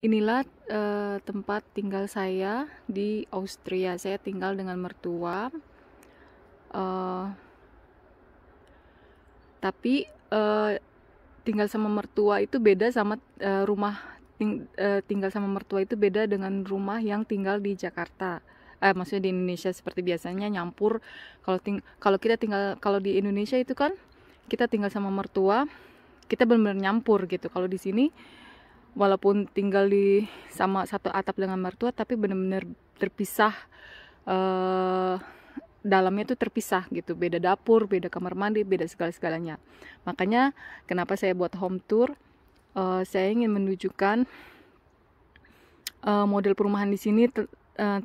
Inilah tempat tinggal saya di Austria. Saya tinggal dengan mertua. eh, tapi tinggal sama mertua itu beda sama tinggal sama mertua itu beda dengan rumah yang tinggal di Jakarta. Maksudnya di Indonesia seperti biasanya nyampur. Kalau kita tinggal kalau di Indonesia itu kan kita tinggal sama mertua, kita benar-benar nyampur gitu. Kalau di sini walaupun tinggal di sama satu atap dengan mertua tapi benar-benar terpisah, eh, dalamnya tuh terpisah gitu, beda dapur, beda kamar mandi, beda segala-segalanya. Makanya kenapa saya buat home tour, saya ingin menunjukkan model perumahan di sini.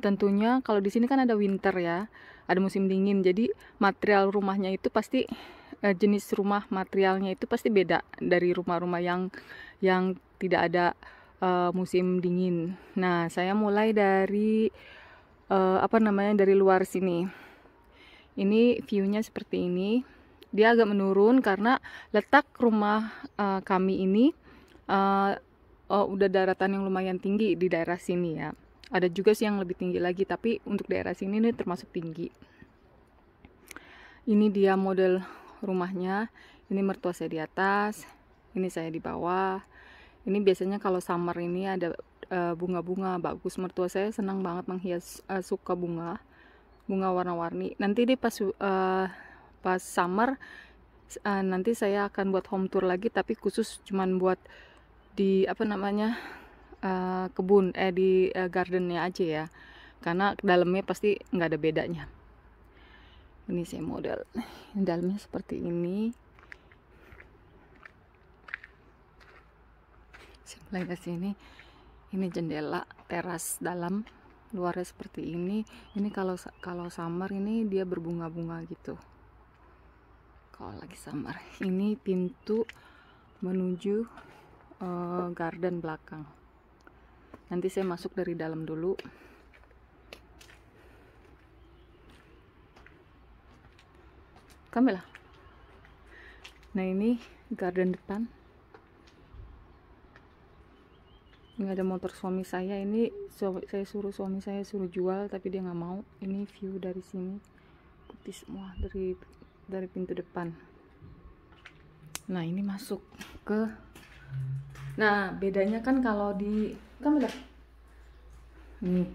Tentunya kalau di sini kan ada winter ya, ada musim dingin, jadi material rumahnya itu pasti jenis rumah materialnya itu pasti beda dari rumah-rumah yang tidak ada musim dingin. Nah, saya mulai dari dari luar sini. Ini view-nya seperti ini. Dia agak menurun karena letak rumah kami ini udah daratan yang lumayan tinggi di daerah sini ya. Ada juga sih yang lebih tinggi lagi, tapi untuk daerah sini ini termasuk tinggi. Ini dia model rumahnya. Ini mertua saya di atas, ini saya di bawah. Ini biasanya kalau summer ini ada bunga-bunga bagus. Mertua saya senang banget menghias, suka bunga warna-warni. Nanti deh pas summer nanti saya akan buat home tour lagi, tapi khusus cuman buat di kebun di gardennya aja ya, karena dalamnya pasti nggak ada bedanya. Ini saya model dalamnya seperti ini. Saya mulai ke sini. Ini jendela teras dalam, luarnya seperti ini. Ini kalau summer ini dia berbunga-bunga gitu. Kalau lagi summer, ini pintu menuju garden belakang. Nanti saya masuk dari dalam dulu. Kamila. Nah, ini garden depan. Ini ada motor suami saya. Ini saya suruh suami saya suruh jual, tapi dia nggak mau. Ini view dari sini putih semua dari pintu depan. Nah, ini masuk ke. Nah, bedanya kan kalau di Kamila. Nih,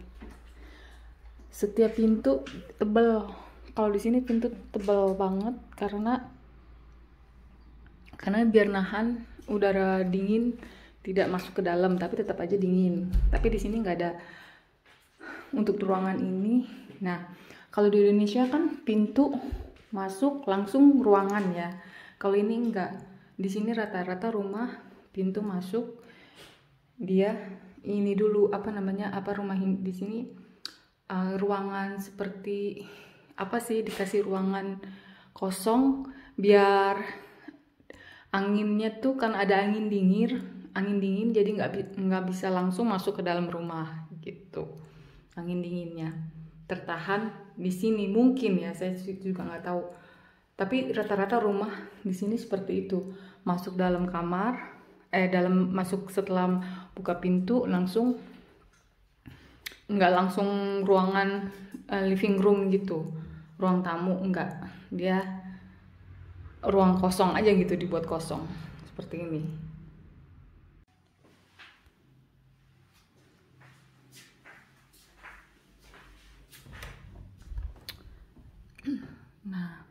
setiap pintu tebal. Kalau di sini pintu tebal banget karena biar nahan udara dingin tidak masuk ke dalam, tapi tetap aja dingin. Tapi di sini nggak ada untuk ruangan ini. Nah, kalau di Indonesia kan pintu masuk langsung ruangan ya. Kalau ini enggak. Di sini rata-rata rumah pintu masuk dia ini dulu rumah di sini ruangan seperti apa sih, dikasih ruangan kosong biar anginnya tuh kan ada angin dingin jadi nggak bisa langsung masuk ke dalam rumah gitu. Angin dinginnya tertahan di sini mungkin ya, saya juga nggak tahu. Tapi rata-rata rumah di sini seperti itu, masuk dalam kamar, masuk setelah buka pintu langsung, nggak langsung ruangan living room gitu, ruang tamu enggak, dia ruang kosong aja gitu, dibuat kosong seperti ini. Nah,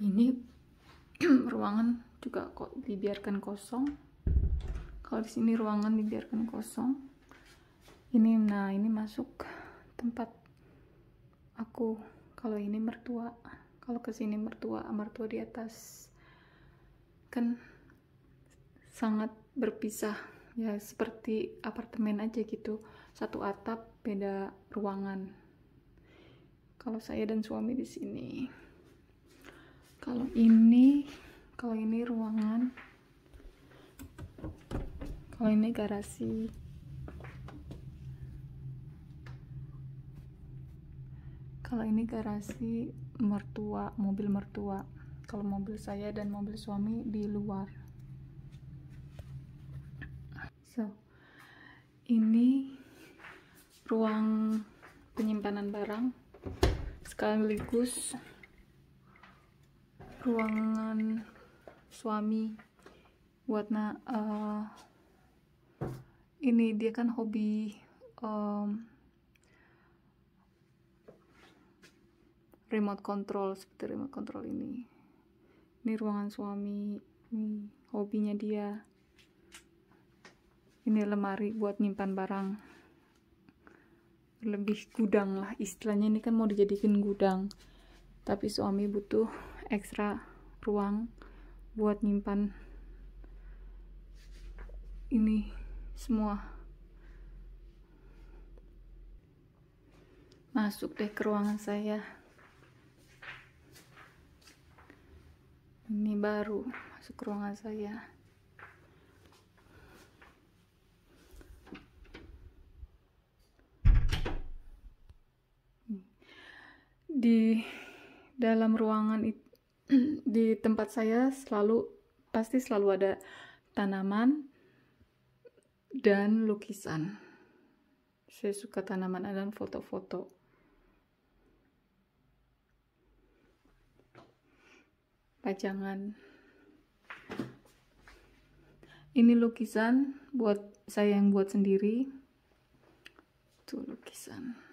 ini ruangan juga kok dibiarkan kosong. Kalau di sini ruangan dibiarkan kosong. Ini masuk tempat aku. Kalau ini mertua. Kalau ke sini mertua di atas. Kan sangat berpisah ya, seperti apartemen aja gitu. Satu atap, beda ruangan. Kalau saya dan suami di sini. Kalau ini ruangan. Kalau ini garasi. Kalau ini garasi mertua, mobil mertua. Kalau mobil saya dan mobil suami di luar. So, ini ruang penyimpanan barang sekaligus ruangan suami buat ini dia kan hobi remote control, seperti remote control ini ruangan suami, ini hobinya dia. Ini lemari buat nyimpan barang, lebih gudang lah istilahnya. Ini kan mau dijadikan gudang, tapi suami butuh ekstra ruang buat nyimpan ini semua. Masuk deh ke ruangan saya. Ini baru masuk ke ruangan saya. Di dalam ruangan di tempat saya pasti selalu ada tanaman dan lukisan. Saya suka tanaman dan foto-foto. Pajangan. Ini lukisan buat saya yang buat sendiri. Tuh lukisan.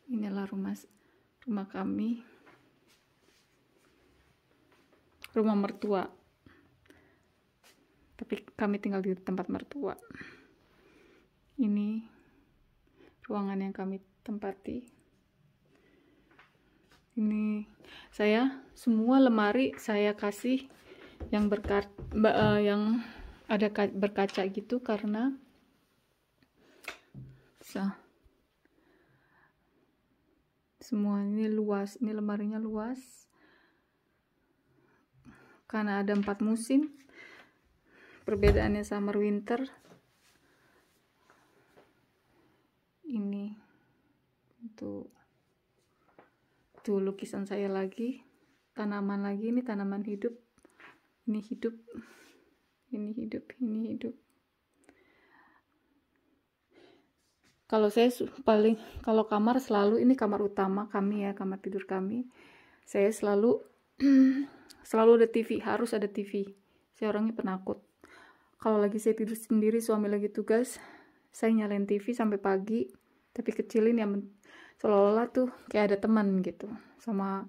Inilah rumah kami. Rumah mertua. Tapi kami tinggal di tempat mertua. Ini ruangan yang kami tempati. Ini semua lemari saya kasih yang yang ada berkaca gitu, karena semua ini luas. Ini lemarinya luas karena ada 4 musim. Perbedaannya summer winter. Ini tuh lukisan saya lagi, tanaman lagi. Ini tanaman hidup, ini hidup, ini hidup, ini hidup. Kalau saya kalau kamar selalu, ini kamar utama kami ya, kamar tidur kami, saya selalu ada TV, harus ada TV. Saya orangnya penakut. Kalau lagi saya tidur sendiri, suami lagi tugas, saya nyalain TV sampai pagi, tapi kecilin ya, seolah-olah tuh kayak ada teman gitu, sama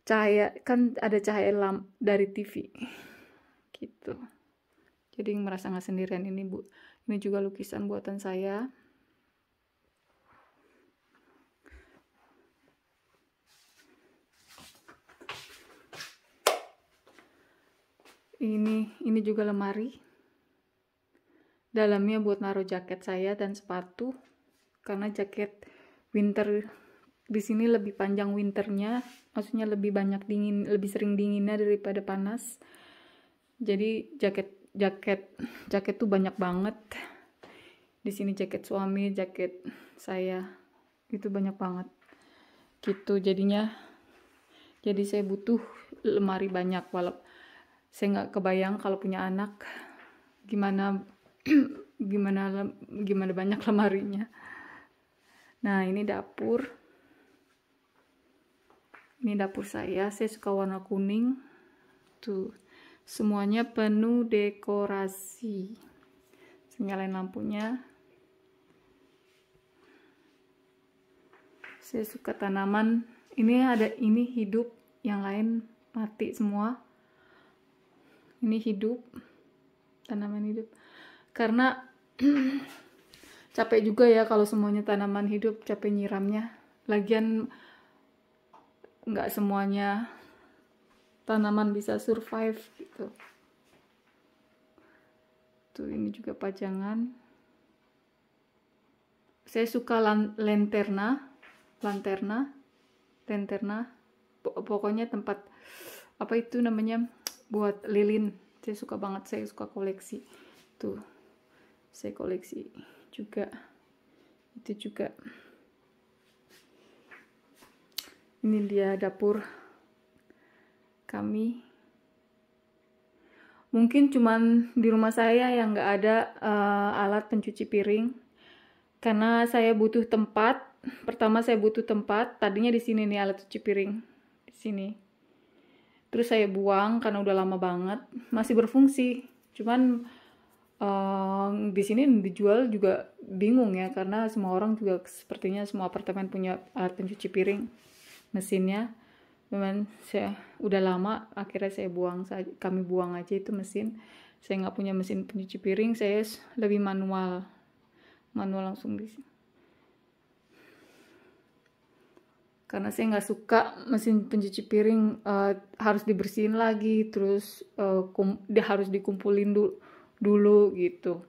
cahaya, kan ada cahaya dari TV gitu, jadi merasa nggak sendirian. Ini juga lukisan buatan saya. Ini juga lemari, dalamnya buat naruh jaket saya dan sepatu, karena jaket winter di sini lebih panjang winternya, maksudnya lebih banyak dingin, lebih sering dinginnya daripada panas. Jadi jaket tuh banyak banget. Di sini jaket suami, jaket saya itu banyak banget. Gitu jadi saya butuh lemari banyak. Walau saya nggak kebayang kalau punya anak gimana banyak lemarinya. Nah, ini dapur. Ini dapur saya suka warna kuning. Tuh, semuanya penuh dekorasi. Saya nyalain lampunya. Saya suka tanaman. Ini hidup, yang lain mati semua. Ini hidup, tanaman hidup. Karena capek juga ya kalau semuanya tanaman hidup, capek nyiramnya. Lagian nggak semuanya tanaman bisa survive gitu. Tuh, ini juga pajangan. Saya suka lanterna. Pokoknya tempat apa itu namanya, buat lilin. Saya suka banget, saya suka koleksi. Tuh, saya koleksi juga. Itu juga. Ini dia dapur kami. Mungkin cuman di rumah saya yang nggak ada alat pencuci piring, karena saya butuh tempat. Pertama saya butuh tempat, tadinya di sini nih alat cuci piring, di sini. Terus saya buang karena udah lama banget, masih berfungsi. Cuman di sini dijual juga bingung ya, karena semua orang juga sepertinya semua apartemen punya alat pencuci piring, mesinnya. Memang saya udah lama, akhirnya kami buang aja itu mesin. Saya nggak punya mesin pencuci piring, saya lebih manual langsung di sini. Karena saya nggak suka mesin pencuci piring harus dibersihin lagi, terus dia harus dikumpulin dulu gitu.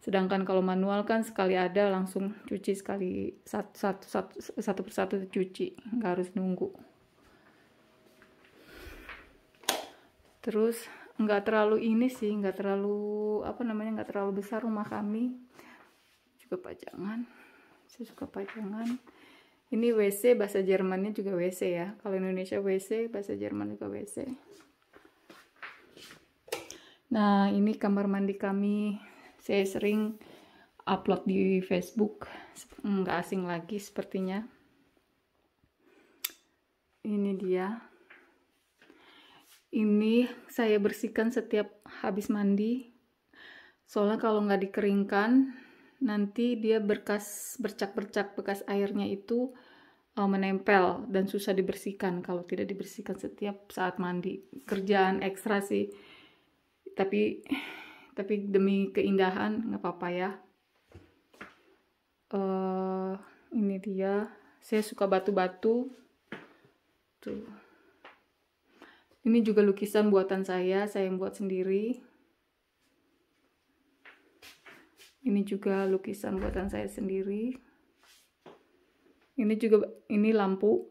Sedangkan kalau manual kan sekali ada langsung cuci, sekali satu persatu cuci, nggak harus nunggu. Terus nggak terlalu nggak terlalu besar rumah kami. Juga pajangan, saya suka pajangan. Ini WC, bahasa Jermannya juga WC ya. Kalau Indonesia WC, bahasa Jerman juga WC. Nah, ini kamar mandi kami. Saya sering upload di Facebook. Nggak asing lagi sepertinya. Ini dia. Ini saya bersihkan setiap habis mandi. Soalnya kalau nggak dikeringkan, nanti dia bercak-bercak bekas airnya itu menempel dan susah dibersihkan kalau tidak dibersihkan setiap saat mandi. Kerjaan ekstra sih, tapi demi keindahan nggak apa-apa ya. Ini dia, saya suka batu-batu tuh. Ini juga lukisan buatan saya yang buat sendiri. Ini juga lukisan buatan saya sendiri. Ini lampu.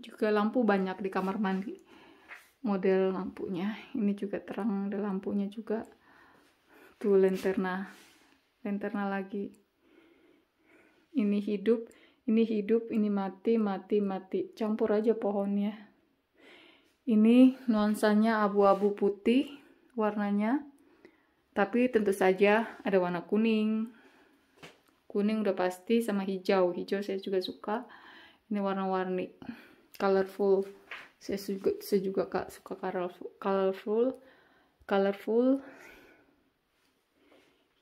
Juga lampu banyak di kamar mandi. Model lampunya. Ini juga terang, ada lampunya juga. Tuh lanterna. Lanterna lagi. Ini hidup, ini mati. Campur aja pohonnya. Ini nuansanya abu-abu putih warnanya. Tapi tentu saja ada warna kuning. Kuning udah pasti, sama hijau. Hijau saya juga suka. Ini warna-warni. Colorful. Saya juga suka colorful.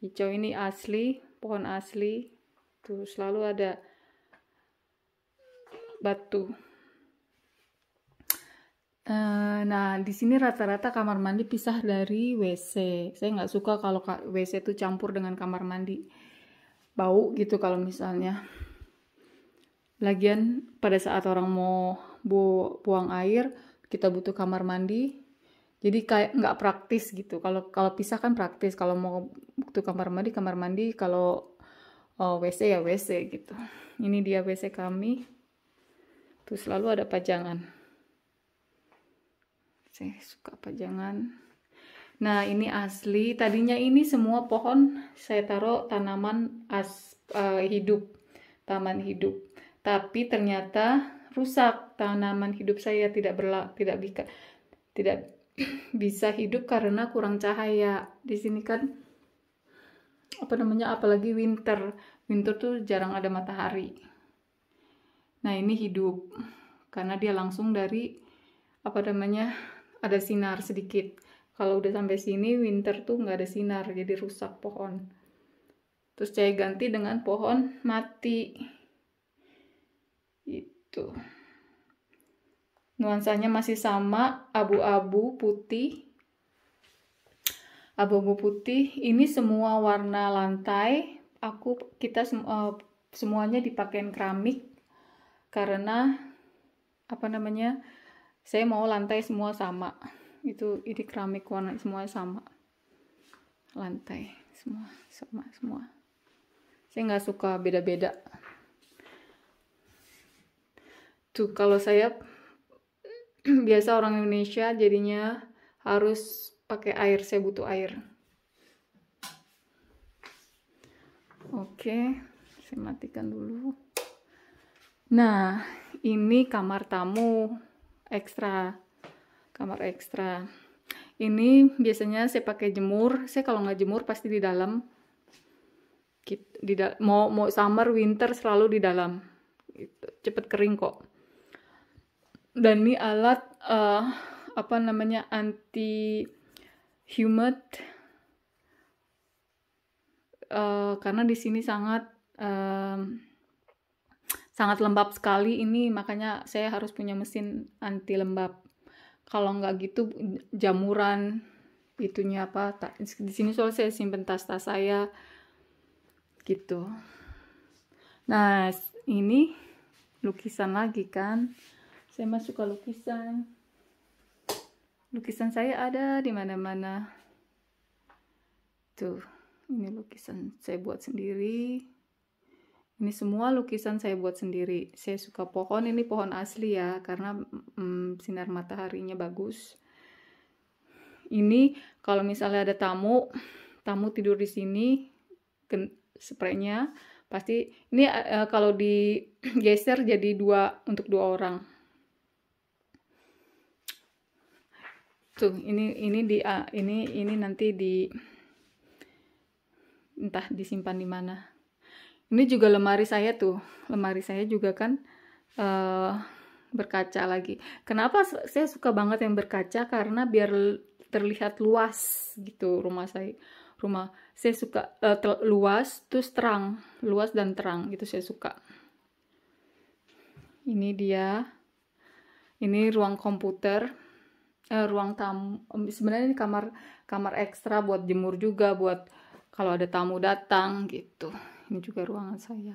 Hijau ini asli, pohon asli. Tuh selalu ada batu. Nah, di sini rata-rata kamar mandi pisah dari WC. Saya nggak suka kalau WC itu campur dengan kamar mandi. Bau gitu kalau misalnya. Lagian pada saat orang mau buang air, kita butuh kamar mandi. Jadi kayak nggak praktis gitu. Kalau pisah kan praktis. Kalau mau butuh kamar mandi. Kalau WC ya WC gitu. Ini dia WC kami. Tuh selalu ada pajangan. Saya suka pajangan. Nah, ini asli. Tadinya ini semua pohon saya taruh tanaman hidup, taman hidup. Tapi ternyata rusak. Tanaman hidup saya tidak bisa hidup karena kurang cahaya. Di sini kan apalagi winter. Winter tuh jarang ada matahari. Nah, ini hidup karena dia langsung dari ada sinar sedikit. Kalau udah sampai sini winter tuh nggak ada sinar, jadi rusak pohon. Terus saya ganti dengan pohon mati. Itu. Nuansanya masih sama, abu-abu putih. Abu-abu putih. Ini semua warna lantai. Kita semuanya dipakein keramik karena saya mau lantai semua sama. Ini keramik warna semua sama. Lantai semua sama semua. Saya nggak suka beda-beda. Tuh kalau saya biasa orang Indonesia jadinya harus pakai air. Saya butuh air. Oke, saya matikan dulu. Nah, ini kamar tamu ekstra. Kamar ekstra. Ini biasanya saya pakai jemur. Saya kalau nggak jemur pasti di dalam. Mau summer winter selalu di dalam. Gitu. Cepet kering kok. Dan ini alat apa namanya, anti humid, karena di sini sangat lembab sekali ini, makanya saya harus punya mesin anti lembab. Kalau nggak gitu jamuran itunya apa, di sini soalnya saya simpen tas-tas saya gitu. Nah, ini lukisan lagi kan. Saya mah suka lukisan. Lukisan saya ada di mana-mana. Tuh, ini lukisan saya buat sendiri. Ini semua lukisan saya buat sendiri. Saya suka pohon, ini pohon asli ya, karena sinar mataharinya bagus. Ini kalau misalnya ada tamu tidur di sini, spraynya pasti ini kalau digeser jadi untuk 2 orang. Tuh, ini nanti entah disimpan di mana. Ini juga lemari saya tuh. Lemari saya juga kan berkaca lagi. Kenapa saya suka banget yang berkaca? Karena biar terlihat luas gitu rumah saya. Rumah saya suka luas terus terang, luas dan terang gitu saya suka. Ini dia. Ini ruang komputer. Ruang tamu, sebenarnya ini kamar ekstra buat jemur juga, buat kalau ada tamu datang gitu. Ini juga ruangan saya.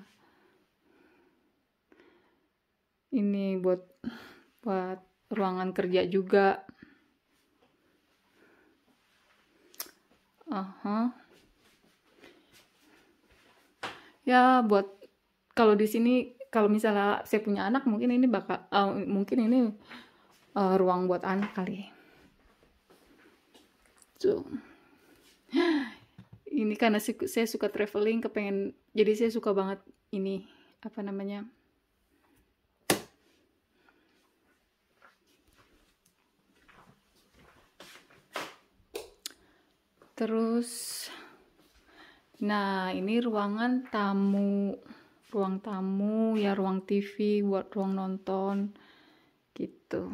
Ini buat ruangan kerja juga. Ya buat kalau di sini, kalau misalnya saya punya anak, mungkin ini mungkin ini ruang buat anak kali. So, ini karena saya suka traveling, jadi saya suka banget ini apa namanya, terus. Nah, ini ruangan tamu, ya, ruang TV buat ruang nonton gitu.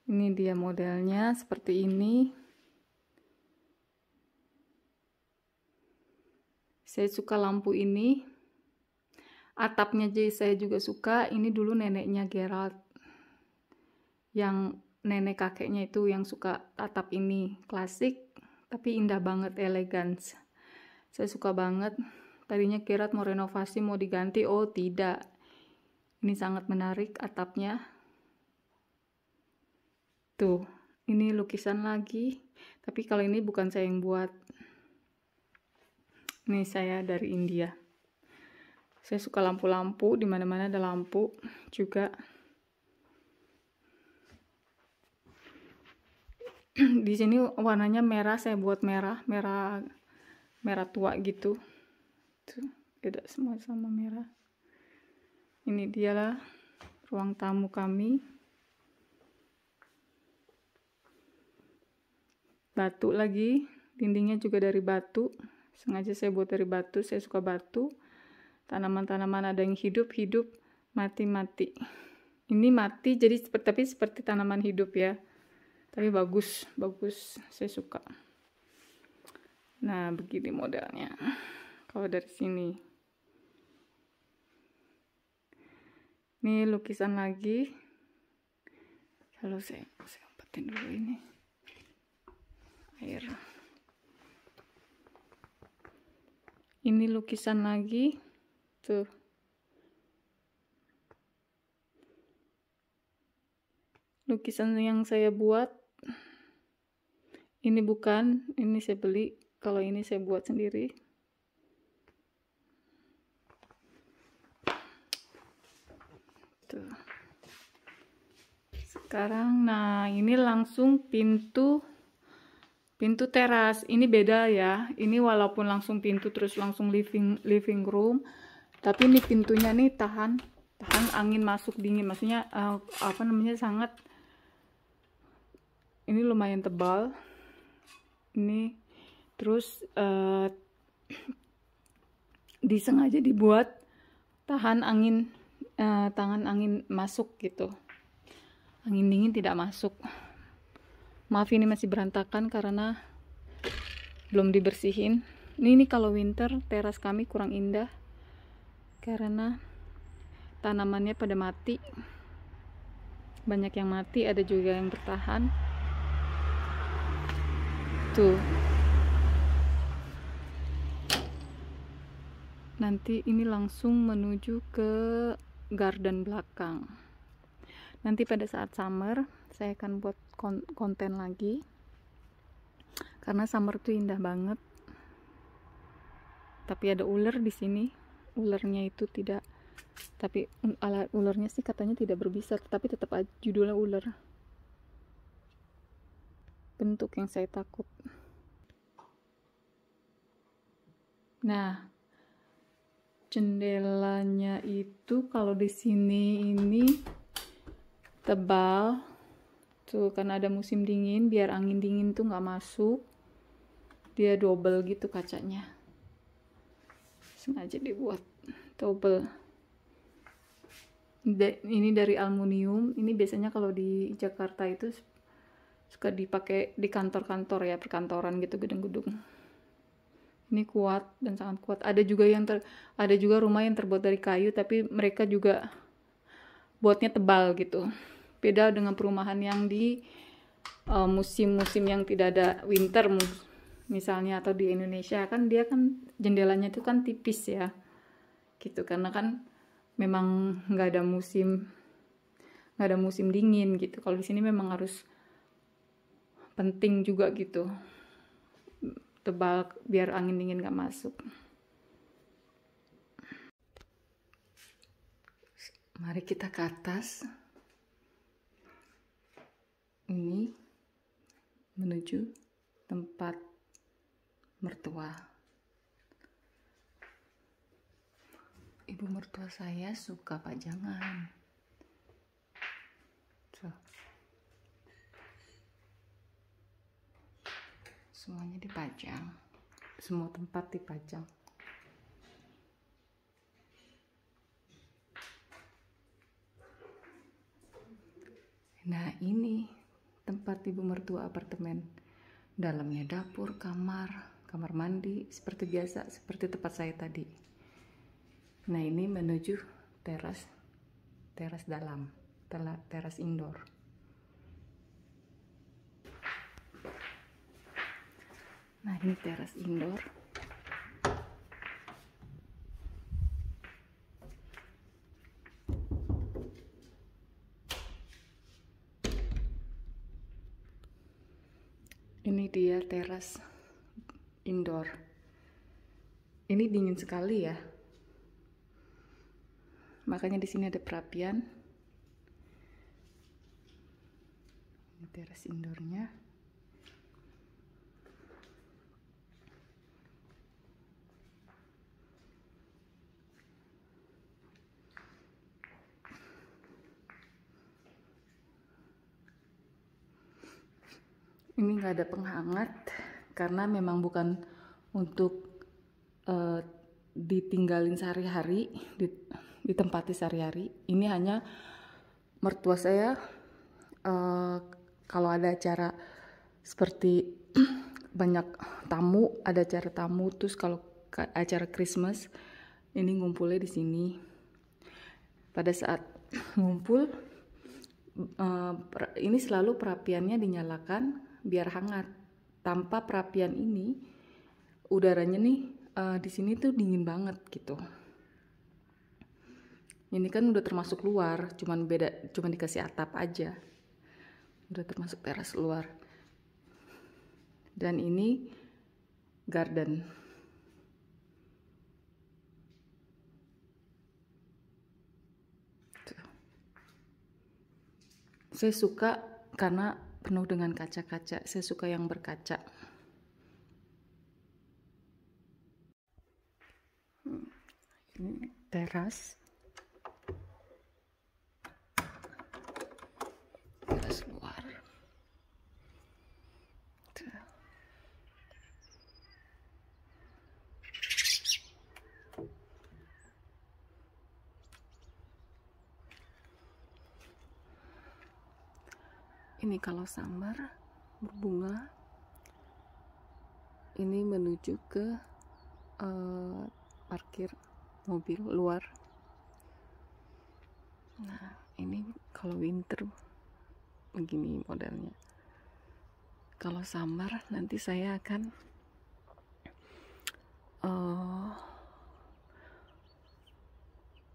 Ini dia modelnya seperti ini. Saya suka lampu ini. Atapnya saya juga suka. Ini dulu neneknya Gerald. Yang nenek kakeknya itu yang suka atap ini. Klasik, tapi indah banget, elegan. Saya suka banget. Tadinya Gerald mau renovasi, mau diganti. Oh, tidak. Ini sangat menarik atapnya. Tuh, ini lukisan lagi. Tapi kalau ini bukan saya yang buat. Ini saya dari India. Saya suka lampu-lampu, di mana-mana ada lampu juga. Di sini warnanya merah, saya buat merah tua gitu. Tuh, beda semua sama merah. Ini dialah ruang tamu kami. Batu lagi, dindingnya juga dari batu. Sengaja saya buat dari batu, saya suka batu. Tanaman-tanaman ada yang hidup, mati. Ini mati, jadi seperti tanaman hidup ya. Tapi bagus, saya suka. Nah, begini modelnya. Kalau dari sini. Ini lukisan lagi. Lalu saya umpetin dulu ini. Air. Ini lukisan lagi. Tuh. Lukisan yang saya buat. Ini bukan, ini saya beli. Kalau ini saya buat sendiri. Tuh. Sekarang, nah ini langsung pintu teras. Ini beda ya. Ini walaupun langsung pintu terus langsung living room, tapi ini pintunya nih tahan angin masuk dingin. Maksudnya sangat ini lumayan tebal ini. Terus disengaja dibuat tahan angin masuk gitu, angin dingin tidak masuk. Maaf ini masih berantakan karena belum dibersihin. Ini kalau winter teras kami kurang indah karena tanamannya pada mati, banyak yang mati, ada juga yang bertahan tuh. Nanti ini langsung menuju ke garden belakang. Nanti pada saat summer saya akan buat konten lagi karena summer tuh indah banget. Tapi ada ular di sini. Ularnya itu tidak, tapi ularnya sih katanya tidak berbisa, tapi tetap aja judulnya ular. Bentuk yang saya takut. Nah, jendelanya itu kalau di sini ini tebal tuh karena ada musim dingin, biar angin dingin tuh nggak masuk. Dia double gitu kacanya, sengaja dibuat double. Ini dari aluminium. Ini biasanya kalau di Jakarta itu suka dipakai di kantor-kantor ya, perkantoran gitu, gedung-gedung. Ini kuat dan sangat kuat. Ada juga ada juga rumah yang terbuat dari kayu, tapi mereka juga buatnya tebal gitu. Beda dengan perumahan yang di musim-musim yang tidak ada winter misalnya, atau di Indonesia kan dia kan jendelanya itu kan tipis ya gitu, karena kan memang nggak ada musim dingin gitu. Kalau di sini memang harus penting juga gitu, tebal biar angin dingin gak masuk. Mari kita ke atas. Ini menuju tempat mertua. Ibu mertua saya suka pajangan. Semuanya dipajang, semua tempat dipajang. Nah, ini tempat ibu mertua apartemen. Dalamnya dapur, kamar mandi, seperti biasa, seperti tempat saya tadi. Nah, ini menuju teras dalam, teras indoor. Nah, ini teras indoor. Ini dia teras indoor. Ini dingin sekali ya. Makanya di sini ada perapian. Ini teras indoornya. Ini nggak ada penghangat karena memang bukan untuk ditinggalin sehari-hari, ditempati sehari-hari. Ini hanya mertua saya kalau ada acara seperti banyak tamu, ada acara tamu, terus kalau acara Christmas ini ngumpulnya di sini. Pada saat ngumpul ini selalu perapiannya dinyalakan biar hangat. Tanpa perapian ini udaranya nih di sini tuh dingin banget gitu. Ini kan udah termasuk luar, cuman dikasih atap aja, udah termasuk teras luar. Dan ini garden. Saya suka karena penuh dengan kaca-kaca. Saya suka yang berkaca. Ini teras. Teras luar. Ini kalau summer berbunga, ini menuju ke parkir mobil luar. Nah, ini kalau winter begini modelnya. Kalau summer nanti saya akan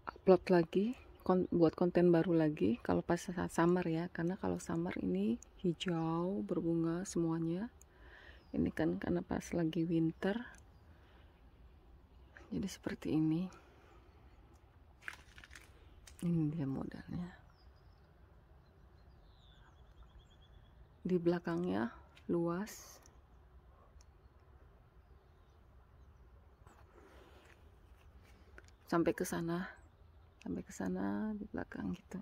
upload lagi, buat konten baru lagi kalau pas saat summer ya, karena kalau summer ini hijau berbunga semuanya. Ini kan karena pas lagi winter, jadi seperti ini. Ini dia modelnya. Di belakangnya luas. Sampai ke sana di belakang gitu.